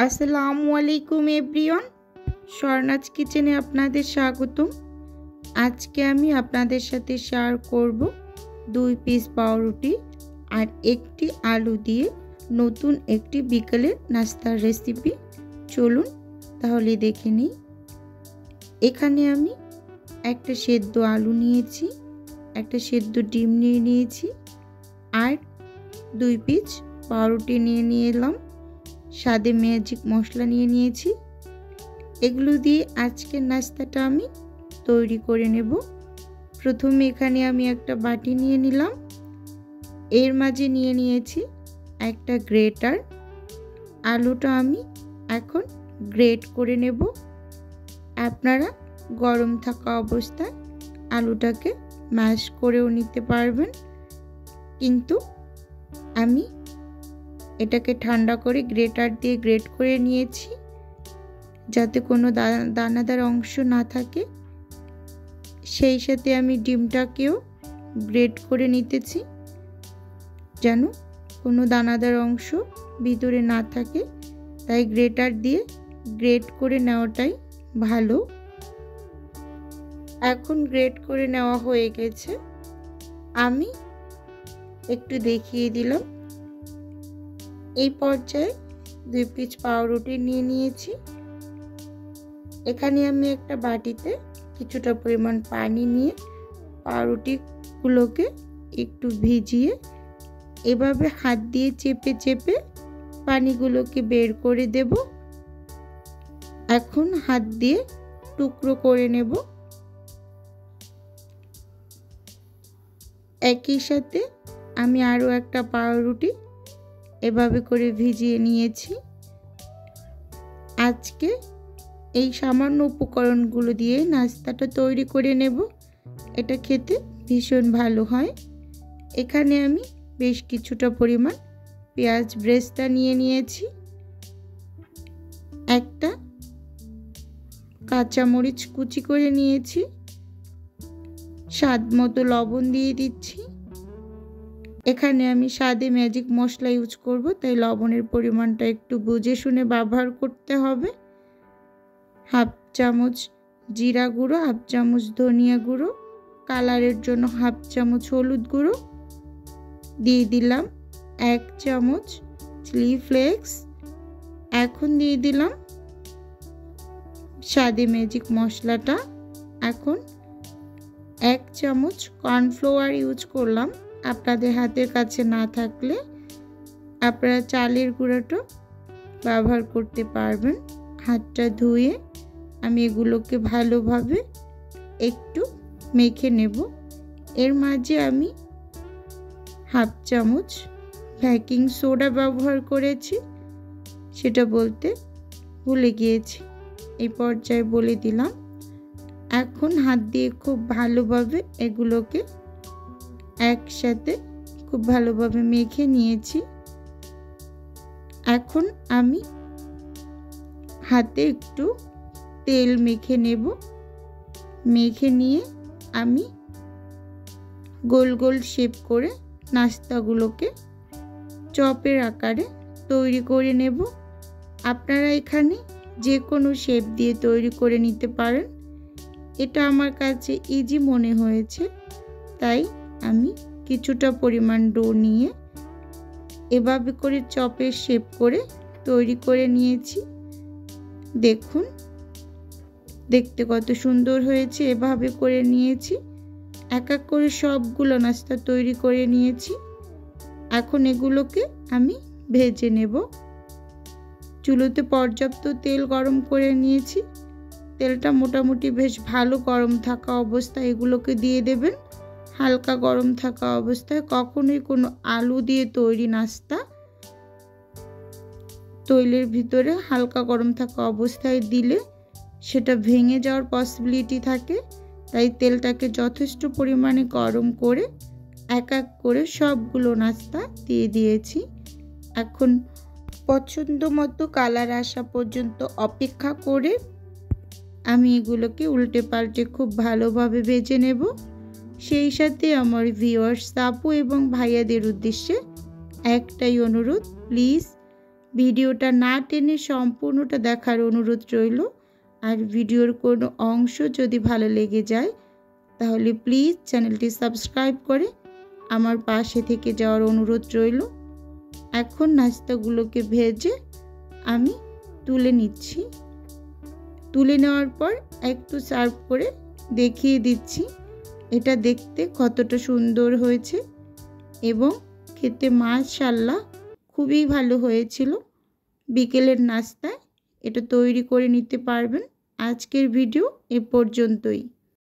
আসসালামু আলাইকুম এভরিওয়ান, স্বর্ণাজ কিচেনে আপনাদের স্বাগতম। আজকে আমি আপনাদের সাথে শেয়ার করব 2 পিস পাউরুটি আর একটি আলু দিয়ে নতুন একটি বিকেলের নাস্তার রেসিপি। চলুন তাহলে দেখে নিই। এখানে আমি একটা সেদ্ধ আলু নিয়েছি, একটা সেদ্ধ ডিম নিয়েছি আর 2 পিস পাউরুটি নিয়ে এলাম। স্বাদে ম্যাজিক মশলা নিয়েছি। এগুলো দিয়ে আজকের নাস্তাটা আমি তৈরি করে নেব। প্রথমে এখানে আমি একটা বাটি নিয়ে নিলাম, এর মাঝে নিয়েছি একটা গ্রেটার। আলুটা আমি এখন গ্রেট করে নেব। আপনারা গরম থাকা অবস্থায় আলুটাকে ম্যাশ করেও নিতে পারবেন, কিন্তু আমি এটাকে ঠান্ডা করে গ্রেটার দিয়ে গ্রেট করে নিয়েছি যাতে কোনো দানাদার অংশ না থাকে। সেই সাথে আমি ডিমটাকেও গ্রেট করে নিতেছি যেন কোনো দানাদার অংশ ভিতরে না থাকে, তাই গ্রেটার দিয়ে গ্রেট করে নেওয়াটাই ভালো। এখন গ্রেট করে নেওয়া হয়ে গেছে, আমি একটু দেখিয়ে দিলাম। এই পর্যায়ে 2 পিস পাউরুটি নিয়েছি। এখানে আমি একটা বাটিতে কিছুটা পরিমাণ পানি নিয়ে পাউরুটিগুলোকে একটু ভিজিয়ে এভাবে হাত দিয়ে চেপে পানিগুলোকে বের করে দেব। এখন হাত দিয়ে টুকরো করে নেব। একই সাথে আমি আরও একটা পাউরুটি এভাবে করে ভিজিয়ে নিয়েছি। আজকে এই সামান্য উপকরণগুলো দিয়ে নাস্তাটা তৈরি করে নেব। এটা খেতে ভীষণ ভালো হয়। এখানে আমি বেশ কিছুটা পরিমাণ পেঁয়াজ ব্রেস্তা নিয়েছি, একটা কাঁচামরিচ কুচি করে নিয়েছি, স্বাদ মতো লবণ দিয়ে দিচ্ছি। এখানে আমি স্বাদে ম্যাজিক মশলা ইউজ করব, তাই লবণের পরিমাণটা একটু বুঝে শুনে ব্যবহার করতে হবে। 1/2 চামচ জিরা গুঁড়ো, 1/2 চামচ ধনিয়া গুঁড়ো, কালারের জন্য 1/2 চামচ হলুদ গুঁড়ো দিয়ে দিলাম, 1 চামচ চিলি ফ্লেক্স। এখন দিয়ে দিলাম স্বাদে ম্যাজিক মশলাটা। এখন 1 চামচ কর্নফ্লাওয়ার ইউজ করলাম। আপনাদের হাতের কাছে না থাকলে আপনারা চালের গুঁড়োটা ব্যবহার করতে পারবেন। হাতটা ধুয়ে আমি এগুলোকে ভালোভাবে একটু মেখে নেব। এর মাঝে আমি 1/2 চামচ বেকিং সোডা ব্যবহার করেছি, সেটা বলতে ভুলে গিয়েছি, এই পর্যায়ে বলে দিলাম। এখন হাত দিয়ে খুব ভালোভাবে এগুলোকে একসাথে খুব ভালোভাবে মেখে নিয়েছি। এখন আমি হাতে একটু তেল মেখে নেব। মেখে নিয়ে আমি গোল গোল শেপ করে নাস্তাগুলোকে চপের আকারে তৈরি করে নেব। আপনারা এখানে যে কোনো শেপ দিয়ে তৈরি করে নিতে পারেন। এটা আমার কাছে ইজি মনে হয়েছে, তাই আমি কিছুটা পরিমাণ ডো নিয়ে এভাবে করে চপের শেপ করে তৈরি করে নিয়েছি। দেখুন দেখতে কত সুন্দর হয়েছে। এভাবে করে নিয়েছি, এক এক করে সবগুলো নাস্তা তৈরি করে নিয়েছি। এখন এগুলোকে আমি ভেজে নেব। চুলোতে পর্যাপ্ত তেল গরম করে নিয়েছি। তেলটা মোটামুটি বেশ ভালো গরম থাকা অবস্থায় এগুলোকে দিয়ে দেবেন। হালকা গরম থাকা অবস্থায় কখনোই কোনো আলু দিয়ে তৈরি নাস্তা তৈলের ভিতরে হালকা গরম থাকা অবস্থায় দিলে সেটা ভেঙে যাওয়ার পসিবিলিটি থাকে, তাই তেলটাকে যথেষ্ট পরিমাণে গরম করে এক এক করে সবগুলো নাস্তা দিয়ে দিয়েছি। এখন পছন্দ মতো কালার আসা পর্যন্ত অপেক্ষা করে আমি এগুলোকে উল্টে পাল্টে খুব ভালোভাবে ভেজে নেব। সেই সাথে আমার ভিউয়ার্স আপু এবং ভাইয়াদের উদ্দেশ্যে একটাই অনুরোধ, প্লিজ ভিডিওটা না টেনে সম্পূর্ণটা দেখার অনুরোধ রইল। আর ভিডিওর কোনো অংশ যদি ভালো লেগে যায় তাহলে প্লিজ চ্যানেলটি সাবস্ক্রাইব করে আমার পাশে থেকে যাওয়ার অনুরোধ রইল। এখন নাস্তাগুলোকে ভেজে আমি তুলে নিচ্ছি। তুলে নেওয়ার পর একটু সার্ভ করে দেখিয়ে দিচ্ছি এটা দেখতে কতটা সুন্দর হয়েছে এবং খেতে মাশাআল্লাহ খুবই ভালো হয়েছিল। বিকেলের নাস্তায় এটা তৈরি করে নিতে পারবেন। আজকের ভিডিও এ পর্যন্তই।